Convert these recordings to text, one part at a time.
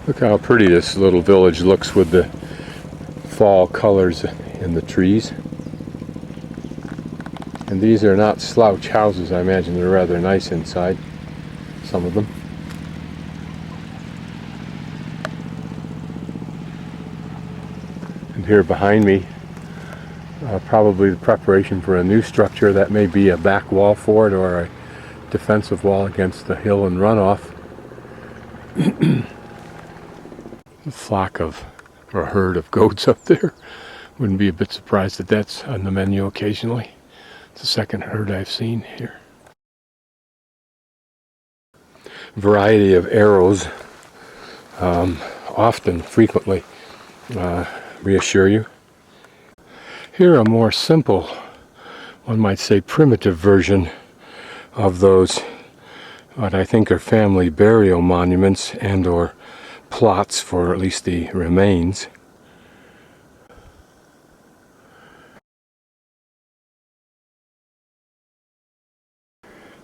Look how pretty this little village looks with the fall colors in the trees. And these are not slouch houses. I imagine they're rather nice inside, some of them. And here behind me, probably the preparation for a new structure that may be a back wall for it or a defensive wall against the hill and runoff. A flock of, or a herd of goats up there. Wouldn't be a bit surprised that that's on the menu occasionally. It's the second herd I've seen here. Variety of arrows, often, frequently, reassure you. Here a more simple, one might say primitive version of those, what I think are family burial monuments and or plots for at least the remains.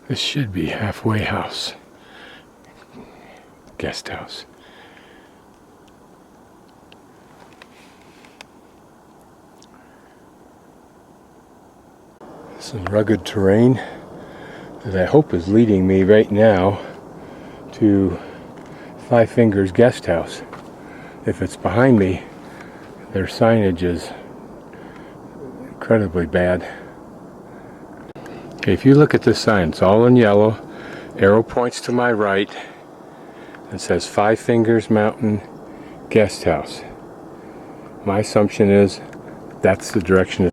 This should be halfway house, guest house. Some rugged terrain that I hope is leading me right now to Five Fingers Guest House. If it's behind me, their signage is incredibly bad. Okay, if you look at this sign, it's all in yellow. Arrow points to my right. It says Five Fingers Mountain Guest House. My assumption is that's the direction.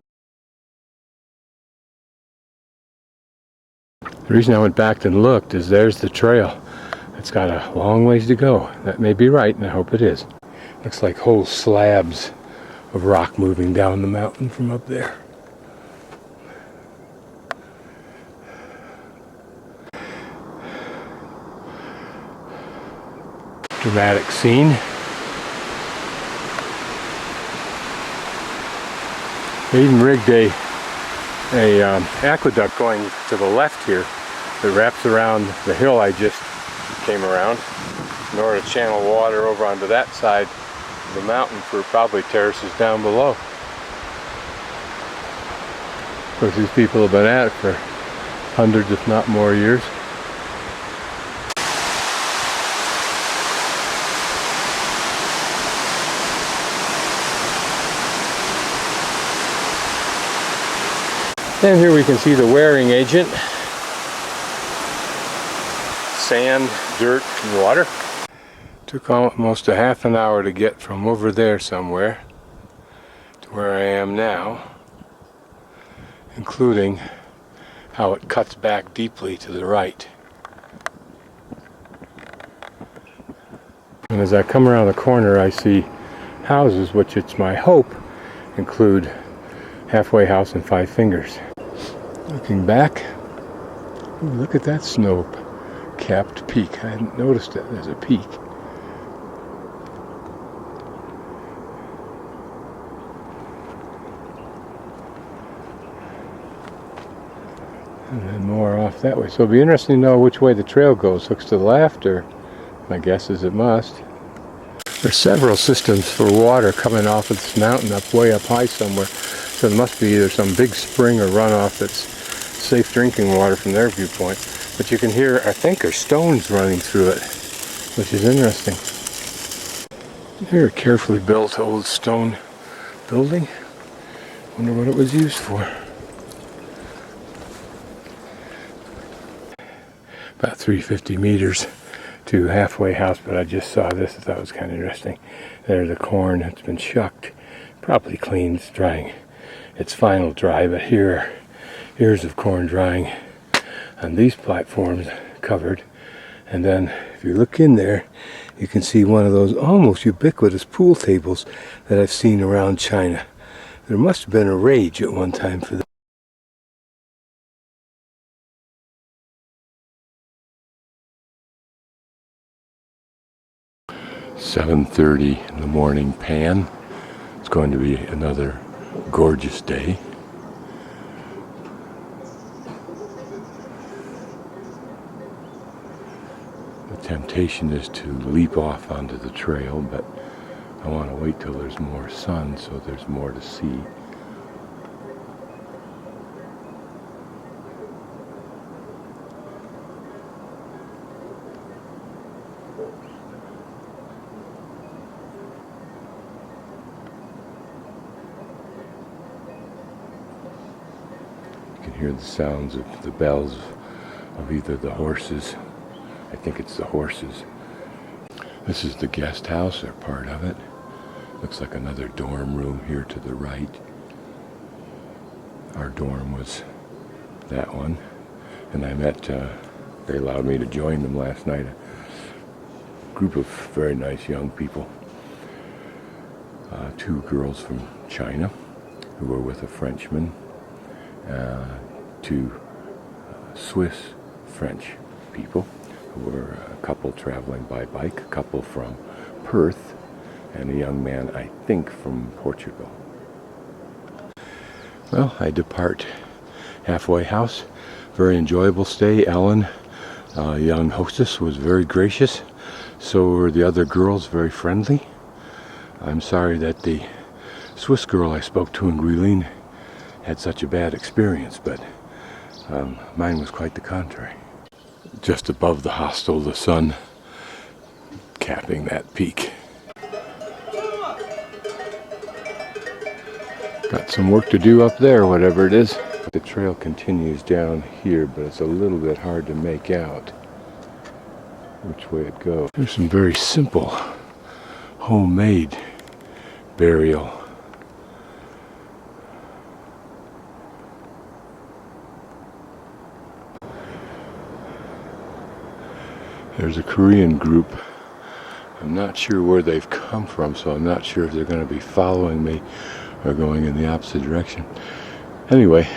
The reason I went back and looked is there's the trail. It's got a long ways to go. That may be right, and I hope it is. Looks like whole slabs of rock moving down the mountain from up there. Dramatic scene. They even rigged a aqueduct going to the left here that wraps around the hill I just came around in order to channel water over onto that side of the mountain for probably terraces down below. Of course, these people have been at it for hundreds, if not more, years. And here we can see the wearing agent. Sand, dirt, and water. Took almost a half an hour to get from over there somewhere to where I am now, including how it cuts back deeply to the right. And as I come around the corner, I see houses, which it's my hope include Halfway House and Five Fingers. Looking back, ooh, look at that snow-capped peak. I hadn't noticed it. There's a peak. And then more off that way. So it'll be interesting to know which way the trail goes. Looks to the left, or my guess is it must. There's several systems for water coming off of this mountain way up high somewhere. So there must be either some big spring or runoff that's safe drinking water from their viewpoint. But you can hear, I think, there's stones running through it, which is interesting. Here, a carefully built old stone building. Wonder what it was used for. About 350 meters to Halfway House, but I just saw this. I thought it was kind of interesting. There's the corn that's been shucked, probably cleaned, it's drying its final dry, but here are ears of corn drying on these platforms covered. And then if you look in there, you can see one of those almost ubiquitous pool tables that I've seen around China. There must have been a rage at one time for that. "7:30 in the morning pan." It's going to be another gorgeous day. The temptation is to leap off onto the trail, but I want to wait till there's more sun so there's more to see. You can hear the sounds of the bells of either the horses. I think it's the horses. This is the guest house, or part of it. Looks like another dorm room here to the right. Our dorm was that one. And I met, they allowed me to join them last night. A group of very nice young people. Two girls from China who were with a Frenchman. Two Swiss French people who were a couple traveling by bike, a couple from Perth, and a young man, I think, from Portugal. Well, I depart halfway house. Very enjoyable stay. Ellen, young hostess, was very gracious. So were the other girls, very friendly. I'm sorry that the Swiss girl I spoke to in Guilin had such a bad experience, but mine was quite the contrary. Just above the hostel, the sun capping that peak. Got some work to do up there, whatever it is. The trail continues down here, but it's a little bit hard to make out which way it goes. There's some very simple homemade burial. There's a Korean group. I'm not sure where they've come from, so I'm not sure if they're going to be following me or going in the opposite direction. Anyway.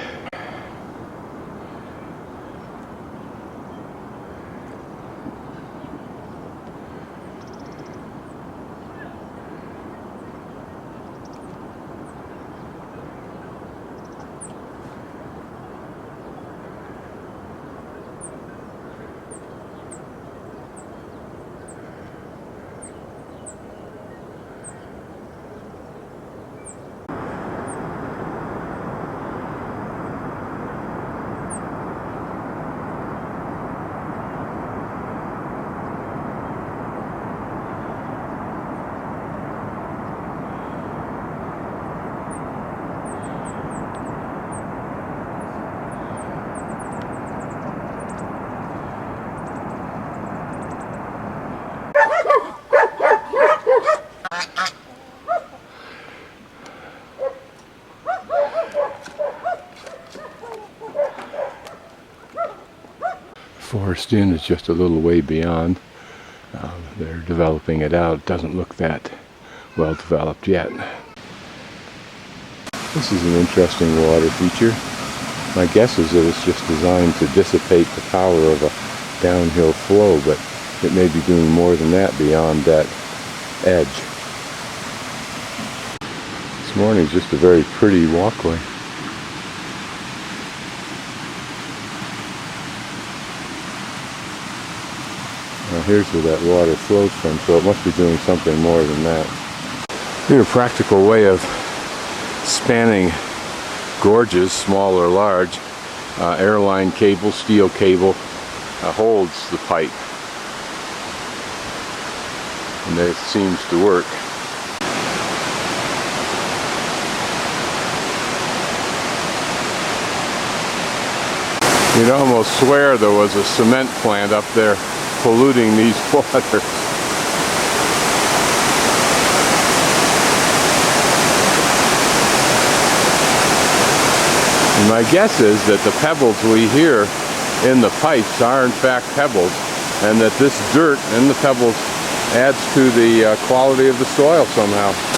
Forest Inn is just a little way beyond. They're developing it out. It doesn't look that well developed yet. This is an interesting water feature. My guess is that it's just designed to dissipate the power of a downhill flow, but it may be doing more than that beyond that edge. This morning is just a very pretty walkway. Now here's where that water flows from, so it must be doing something more than that. Here's a practical way of spanning gorges, small or large. Airline cable, steel cable, holds the pipe. And it seems to work. You'd almost swear there was a cement plant up there polluting these waters. And my guess is that the pebbles we hear in the pipes are in fact pebbles, and that this dirt and the pebbles adds to the quality of the soil somehow.